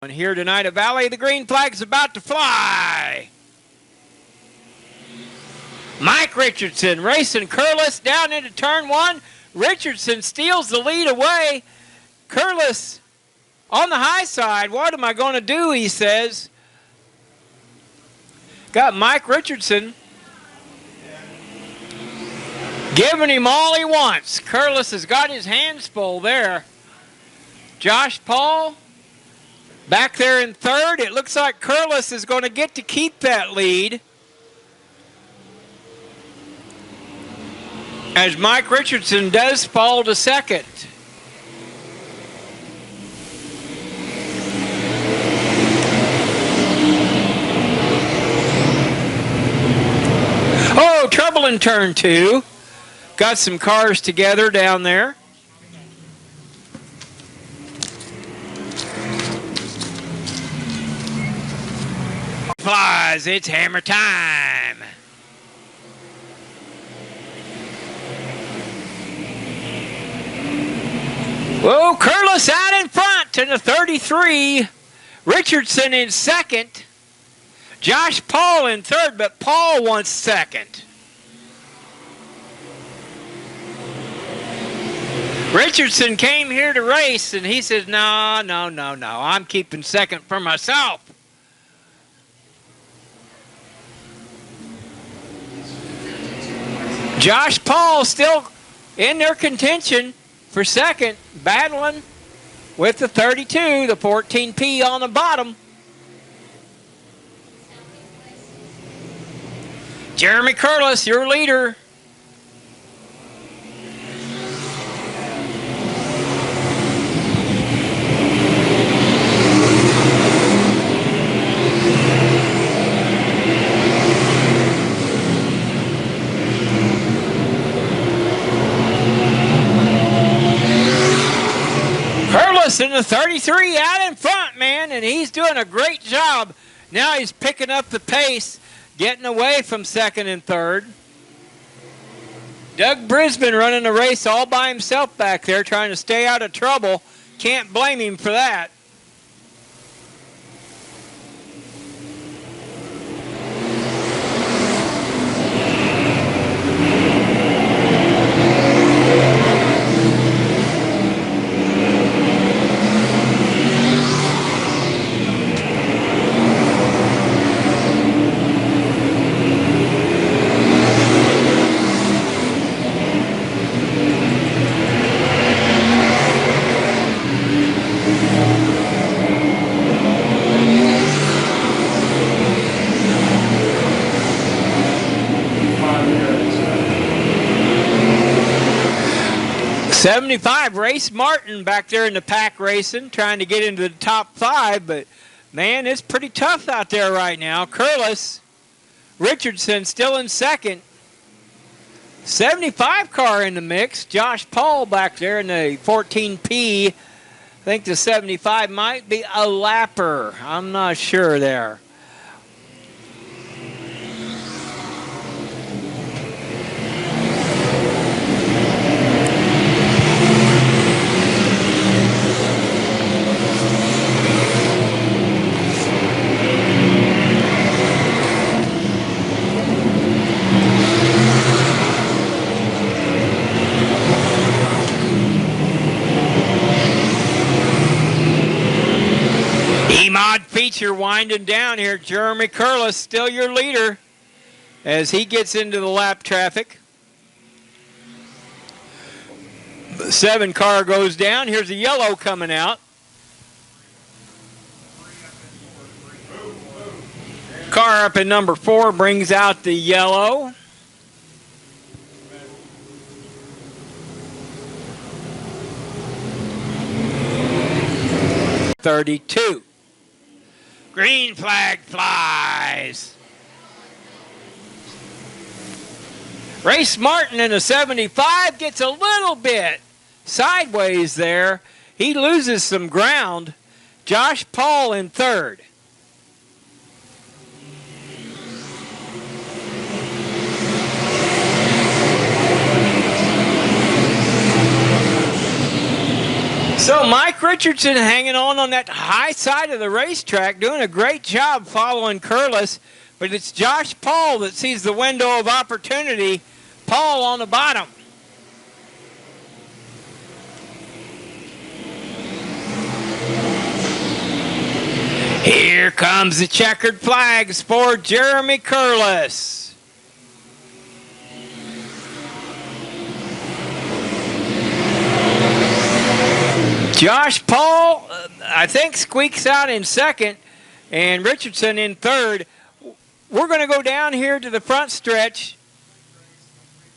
And here tonight at Valley, the green flag's about to fly. Mike Richardson racing Curlis down into turn one. Richardson steals the lead away. Curlis on the high side. What am I going to do, he says. Got Mike Richardson giving him all he wants. Curlis has got his hands full there. Josh Paul back there in third. It looks like Curlis is going to get to keep that lead, as Mike Richardson does fall to second. Oh, trouble in turn two. Got some cars together down there. Flies, it's hammer time. Whoa, Curlis out in front to the 33. Richardson in second. Josh Paul in third, but Paul wants second. Richardson came here to race, and he says, no, I'm keeping second for myself. Josh Paul still in their contention for second, battling with the 32, the 14P on the bottom. Jeremy Curlis, your leader. Curlis in the 33 out in front, man, and he's doing a great job. Now he's picking up the pace, getting away from second and third. Doug Brisbane running the race all by himself back there, trying to stay out of trouble. Can't blame him for that. '75, Race Martin back there in the pack racing, trying to get into the top five, but man, it's pretty tough out there right now. Curlis, Richardson still in second. 75 car in the mix. Josh Paul back there in the 14P. I think the 75 might be a lapper. I'm not sure there. Emod feature winding down here. Jeremy Curlis still your leader as he gets into the lap traffic. The 7 car goes down. Here's a yellow coming out. Car up in number 4 brings out the yellow. '32. Green flag flies. Race Martin in a 75 gets a little bit sideways there. He loses some ground. Josh Paul in third. So Mike Richardson hanging on that high side of the racetrack, doing a great job following Curlis, but it's Josh Paul that sees the window of opportunity. Paul on the bottom. Here comes the checkered flags for Jeremy Curlis. Josh Paul, I think, squeaks out in second, and Richardson in third. We're going to go down here to the front stretch,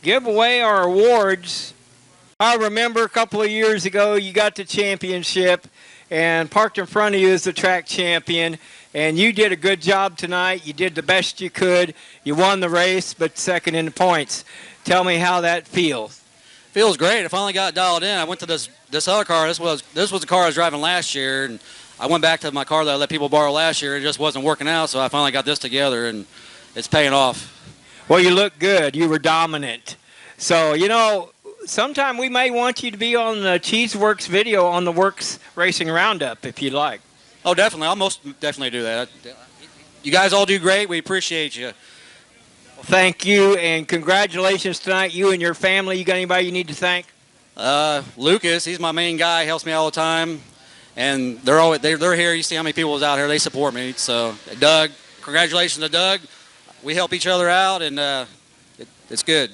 give away our awards. I remember a couple of years ago you got the championship, and parked in front of you is the track champion, and you did a good job tonight. You did the best you could. You won the race, but second in the points. Tell me how that feels. Feels great. I finally got dialed in. I went to this other car. This was the car I was driving last year, and I went back to my car that I let people borrow last year. It just wasn't working out, so I finally got this together, and it's paying off. Well, you look good. You were dominant. So, you know, sometime we may want you to be on the Cheeseworks video on the Works Racing Roundup if you'd like. Oh, definitely. I'll most definitely do that. You guys all do great. We appreciate you. Thank you, and congratulations tonight, you and your family. You got anybody you need to thank? Lucas, he's my main guy, helps me all the time, and they're here. You see how many people is out here. They support me. So, Doug, congratulations to Doug. We help each other out, and it's good.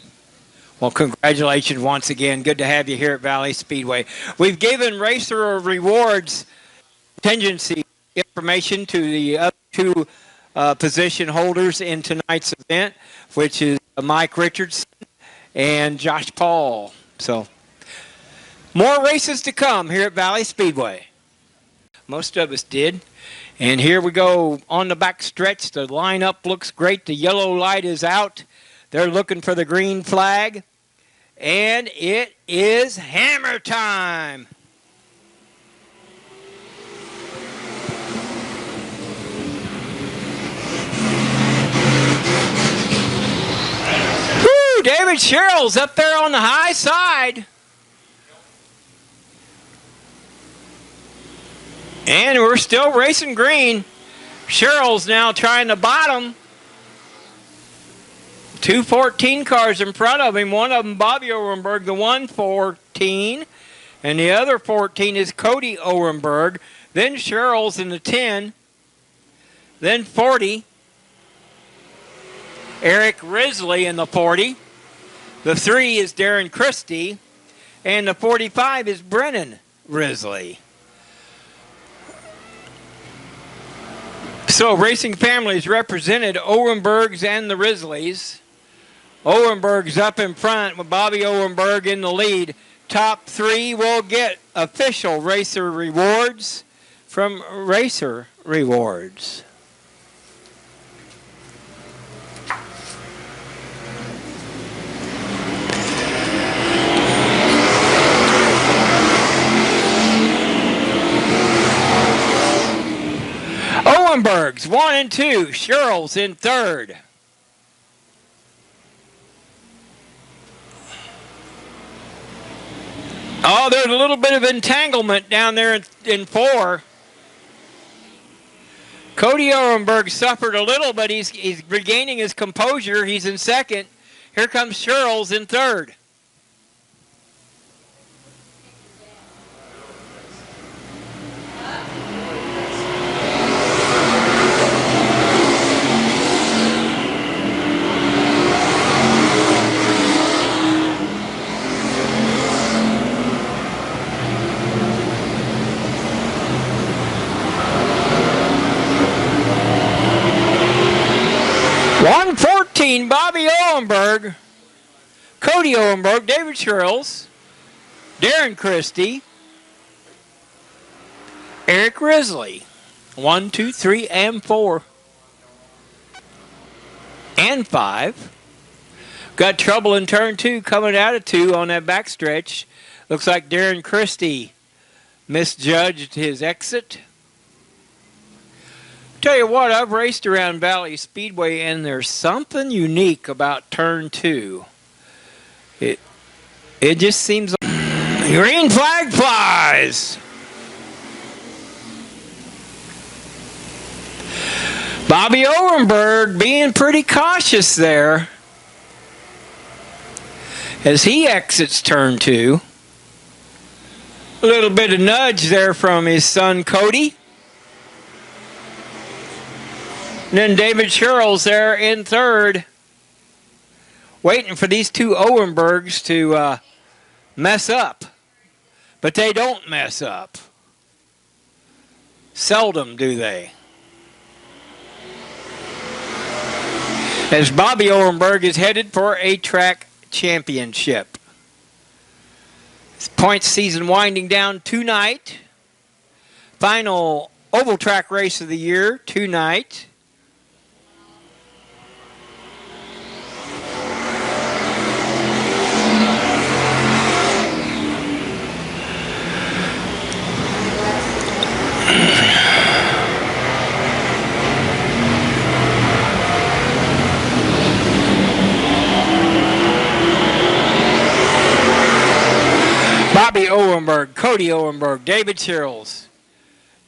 Well, congratulations once again. Good to have you here at Valley Speedway. We've given Racer Rewards contingency information to the other two position holders in tonight's event, which is Mike Richardson and Josh Paul. So, more races to come here at Valley Speedway. Most of us did. And here we go on the back stretch. The lineup looks great. The yellow light is out. They're looking for the green flag. And it is hammer time. David Sherrill's up there on the high side. And we're still racing green. Sherrill's now trying to bottom. 214 cars in front of him. One of them, Bobby Orenberg, the 114. And the other 14 is Cody Orenberg. Then Sherrill's in the 10. Then 40. Eric Risley in the 40. The 3 is Darren Christie, and the 45 is Brennan Risley. So racing families represented, Orenbergs and the Risleys. Orenberg's up in front with Bobby Orenberg in the lead. Top 3 will get official Racer Rewards from Racer Rewards. Orenberg's 1 and 2. Sherrill's in third. Oh, there's a little bit of entanglement down there in 4. Cody Orenberg suffered a little, but he's regaining his composure. He's in second. Here comes Sherrill's in third. Bobby Orenberg, Cody Orenberg, David Sherrills, Darren Christie, Eric Risley. 1, 2, 3, and 4. And 5. Got trouble in turn 2 coming out of 2 on that backstretch. Looks like Darren Christie misjudged his exit. Tell you what, I've raced around Valley Speedway, and there's something unique about turn 2. It just seems like green flag flies. Bobby Orenberg being pretty cautious there as he exits turn 2. A little bit of nudge there from his son Cody. And then David Sherrills there in third, waiting for these two Owenbergs to mess up. But they don't mess up. Seldom do they. As Bobby Owenberg is headed for a track championship. Points season winding down tonight. Final oval track race of the year tonight. Bobby Owenberg, Cody Owenberg, David Sherrills,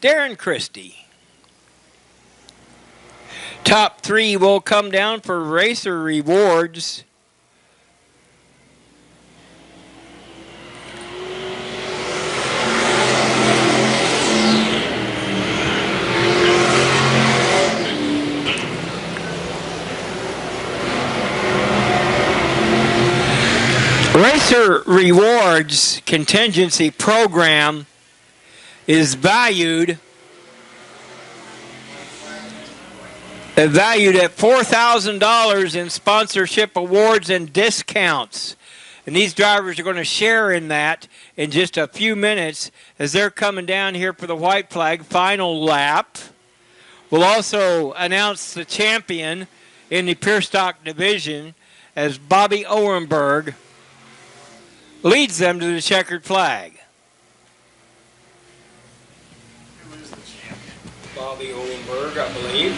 Darren Christie. Top 3 will come down for racer rewards. Racer Rewards contingency program is valued at $4,000 in sponsorship awards and discounts. And these drivers are going to share in that in just a few minutes as they're coming down here for the white flag final lap. We'll also announce the champion in the pure stock division as Bobby Owenberg leads them to the checkered flag. Who is the champion? Bobby Owenberg, I believe.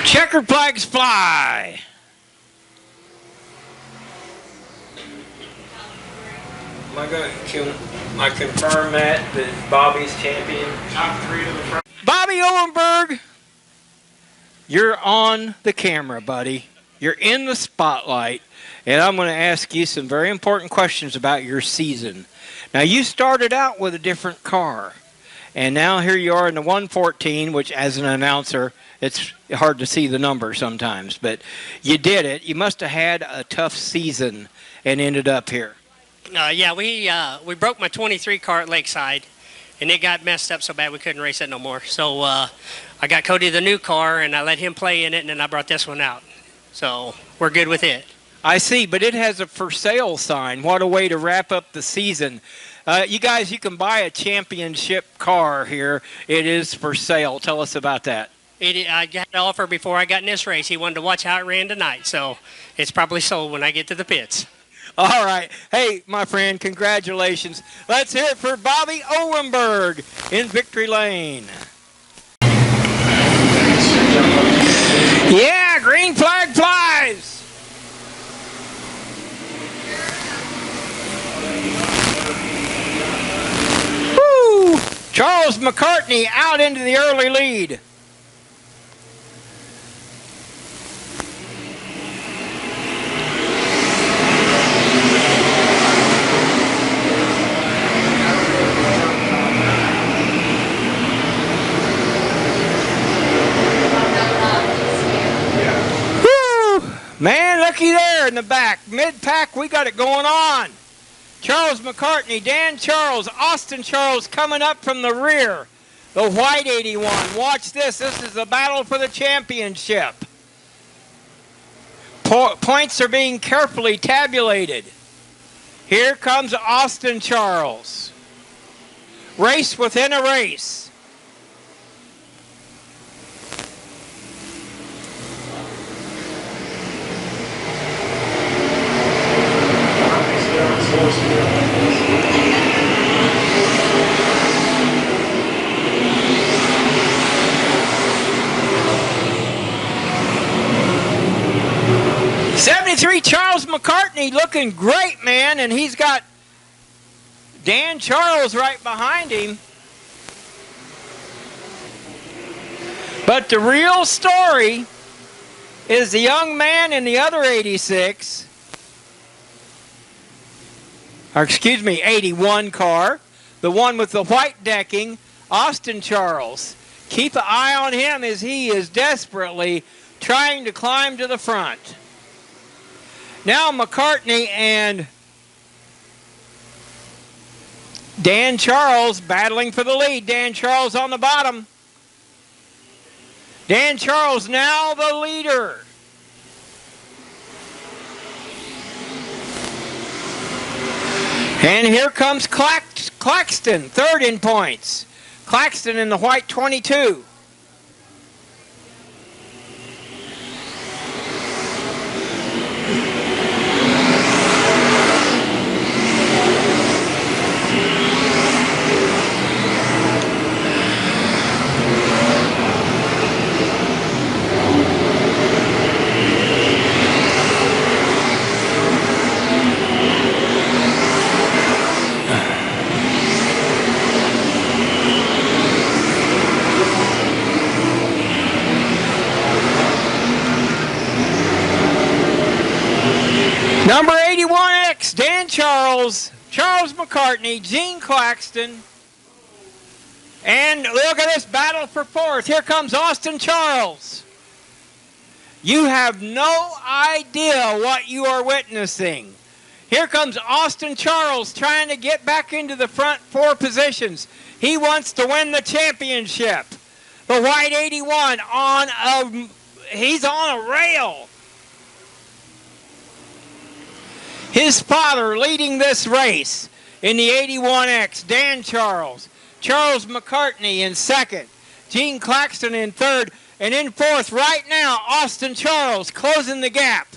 Checkered flags fly. Can I confirm that Bobby's champion? Top 3 to the front. Bobby Owenberg, you're on the camera, buddy. You're in the spotlight, and I'm going to ask you some very important questions about your season. Now, you started out with a different car, and now here you are in the 114, which as an announcer, it's hard to see the number sometimes, but you did it. You must have had a tough season and ended up here. Yeah, we broke my 23 car at Lakeside, and it got messed up so bad we couldn't race it no more. So I got Cody the new car, and I let him play in it, and then I brought this one out. So we're good with it. I see, but it has a for sale sign. What a way to wrap up the season. You guys, you can buy a championship car here. It is for sale. Tell us about that. I got an offer before I got in this race. He wanted to watch how it ran tonight, so it's probably sold when I get to the pits. All right. Hey, my friend, congratulations. Let's hear it for Bobby Owenberg in Victory Lane. Yeah, green flag flies. Woo! Charles McCartney out into the early lead. Man, looky there in the back. Mid-pack, we got it going on. Charles McCartney, Dan Charles, Austin Charles coming up from the rear. The white 81. Watch this. This is the battle for the championship. Points are being carefully tabulated. Here comes Austin Charles. Race within a race. '73 Charles McCartney looking great, man, and he's got Dan Charles right behind him. But the real story is the young man in the other 86, or excuse me, 81 car, the one with the white decking, Austin Charles. Keep an eye on him as he is desperately trying to climb to the front. Now McCartney and Dan Charles battling for the lead. Dan Charles on the bottom. Dan Charles now the leader. And here comes Claxton, third in points. Claxton in the white 22. Number 81X, Dan Charles, Charles McCartney, Gene Claxton. And look at this battle for fourth. Here comes Austin Charles. You have no idea what you are witnessing. Here comes Austin Charles trying to get back into the front four positions. He wants to win the championship. The white 81 he's on a rail. His father leading this race in the 81X, Dan Charles. Charles McCartney in second. Gene Claxton in third. And in fourth right now, Austin Charles closing the gap.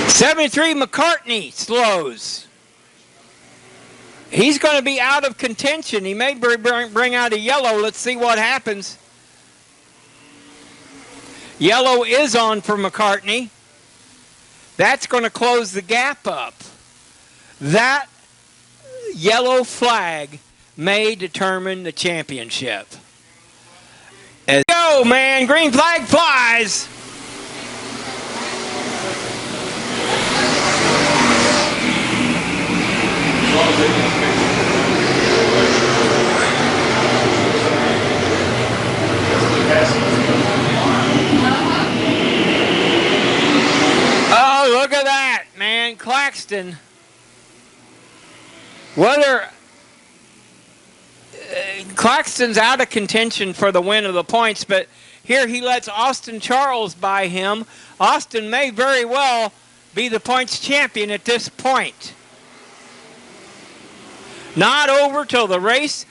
'73 McCartney slows. He's going to be out of contention. He may bring out a yellow. Let's see what happens. Yellow is on for McCartney. That's going to close the gap up. That yellow flag may determine the championship. Let's go, man. Green flag flies. Oh, look at that, man. Claxton. Claxton's out of contention for the win of the points, but here he lets Austin Charles by him. Austin may very well be the points champion at this point. Not over till the race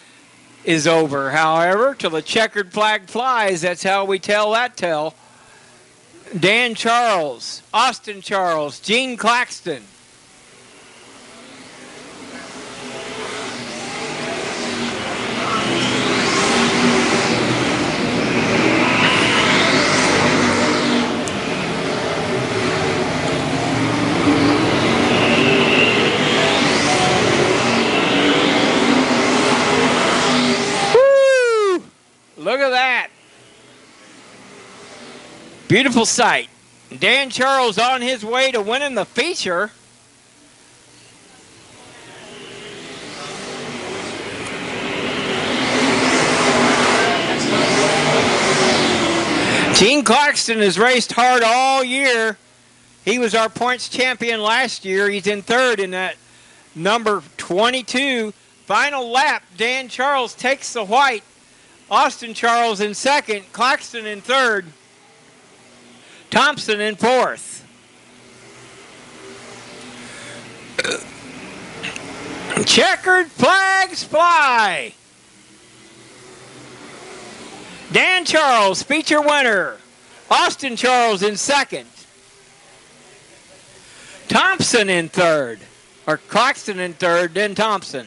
is over, however, till the checkered flag flies. That's how we tell that tale. Dan Charles, Austin Charles, Gene Claxton. Look at that. Beautiful sight. Dan Charles on his way to winning the feature. Gene Claxton has raced hard all year. He was our points champion last year. He's in third in that number 22. Final lap, Dan Charles takes the white. Austin Charles in second, Claxton in third, Thompson in fourth. Checkered flags fly. Dan Charles, feature winner. Austin Charles in second. Thompson in third. Or Claxton in third, then Thompson.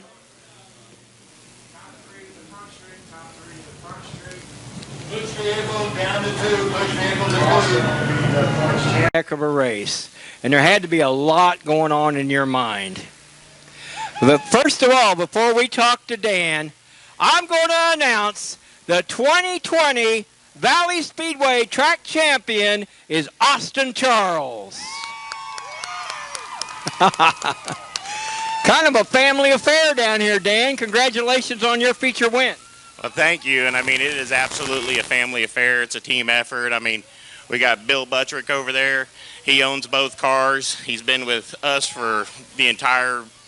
Push vehicle down to 2. Push vehicle to 2. Heck of a race. And there had to be a lot going on in your mind. But first of all, before we talk to Dan, I'm going to announce the 2020 Valley Speedway track champion is Austin Charles. Kind of a family affair down here, Dan. Congratulations on your feature win. Well, thank you. And I mean, it is absolutely a family affair. It's a team effort. I mean, we got Bill Buttrick over there. He owns both cars. He's been with us for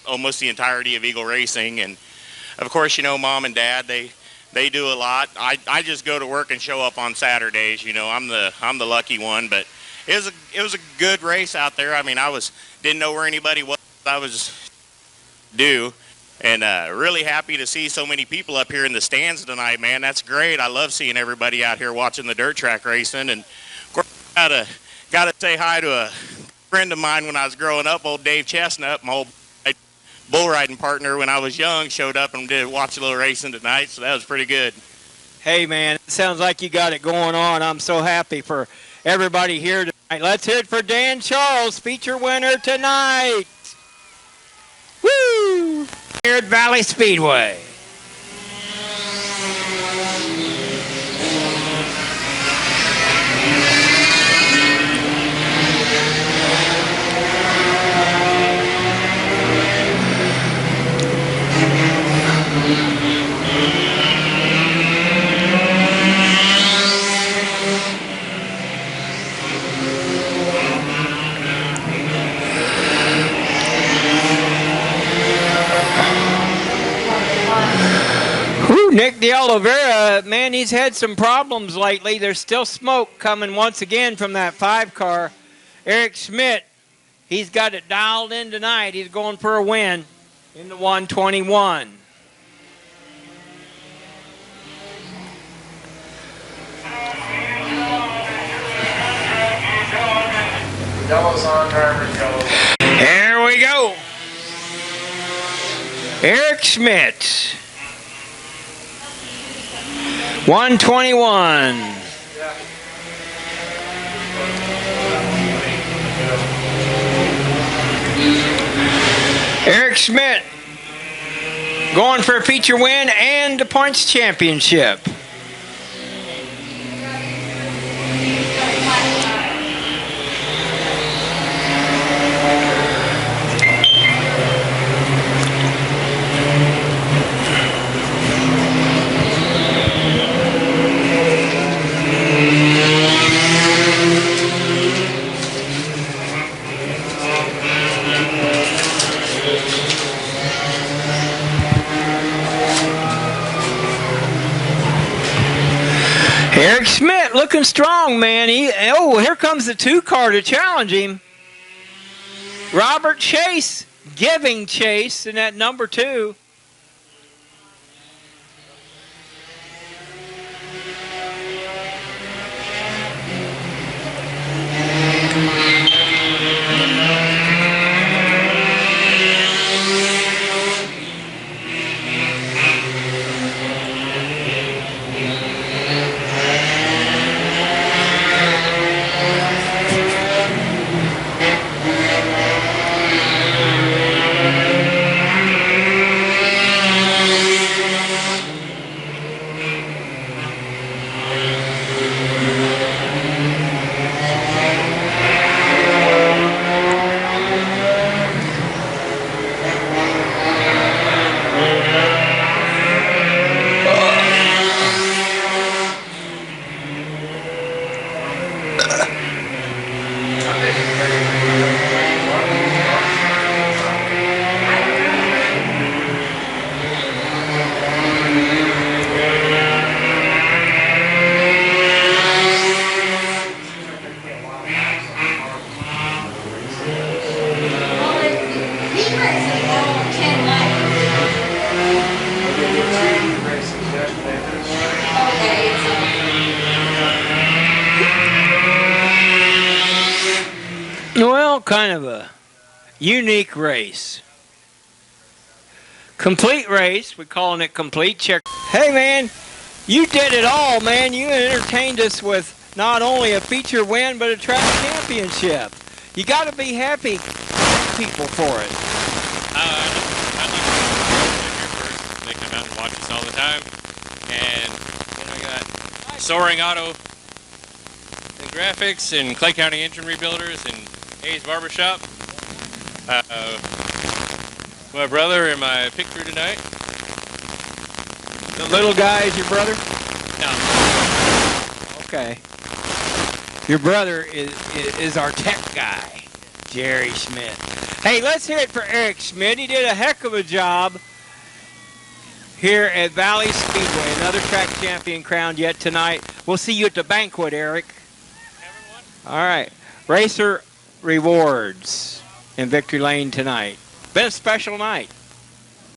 almost the entirety of Eagle Racing. And of course, you know, Mom and Dad, they do a lot. I just go to work and show up on Saturdays. You know, I'm the lucky one, but it was a good race out there. I mean, didn't know where anybody was. I was due. And really happy to see so many people up here in the stands tonight, man. That's great. I love seeing everybody out here watching the dirt track racing. And of course, gotta say hi to a friend of mine when I was growing up, old Dave Chestnut, my old bull riding partner when I was young, showed up and did watch a little racing tonight. So that was pretty good. Hey, man, it sounds like you got it going on. I'm so happy for everybody here tonight. Let's hear it for Dan Charles, feature winner tonight. Woo! Here at Valley Speedway. Nick De Oliveira, man, he's had some problems lately. There's still smoke coming once again from that 5 car. Eric Schmidt, he's got it dialed in tonight. He's going for a win in the 121. Yellow's on, driver's yellow. Here we go. Eric Schmidt. 121. Eric Schmidt going for a feature win and the points championship. Eric Schmidt looking strong, man. Here comes the 2 car to challenge him. Robert Chase giving chase in that number 2. Well, kind of a unique race. Complete race. We're calling it complete. Check. Hey, man, you did it all, man. You entertained us with not only a feature win, but a track championship. You got to be happy, people, for it. I'd like to here first. They come out and watch us all the time. And I got Soaring Auto and Graphics and Clay County Engine Rebuilders and A's Barbershop. My brother and my pick crew tonight. The little guy is your brother? No. Okay. Your brother is our tech guy, Jerry Schmidt. Hey, let's hear it for Eric Schmidt. He did a heck of a job here at Valley Speedway. Another track champion crowned yet tonight. We'll see you at the banquet, Eric. All right. Racer rewards in Victory Lane tonight. Been a special night.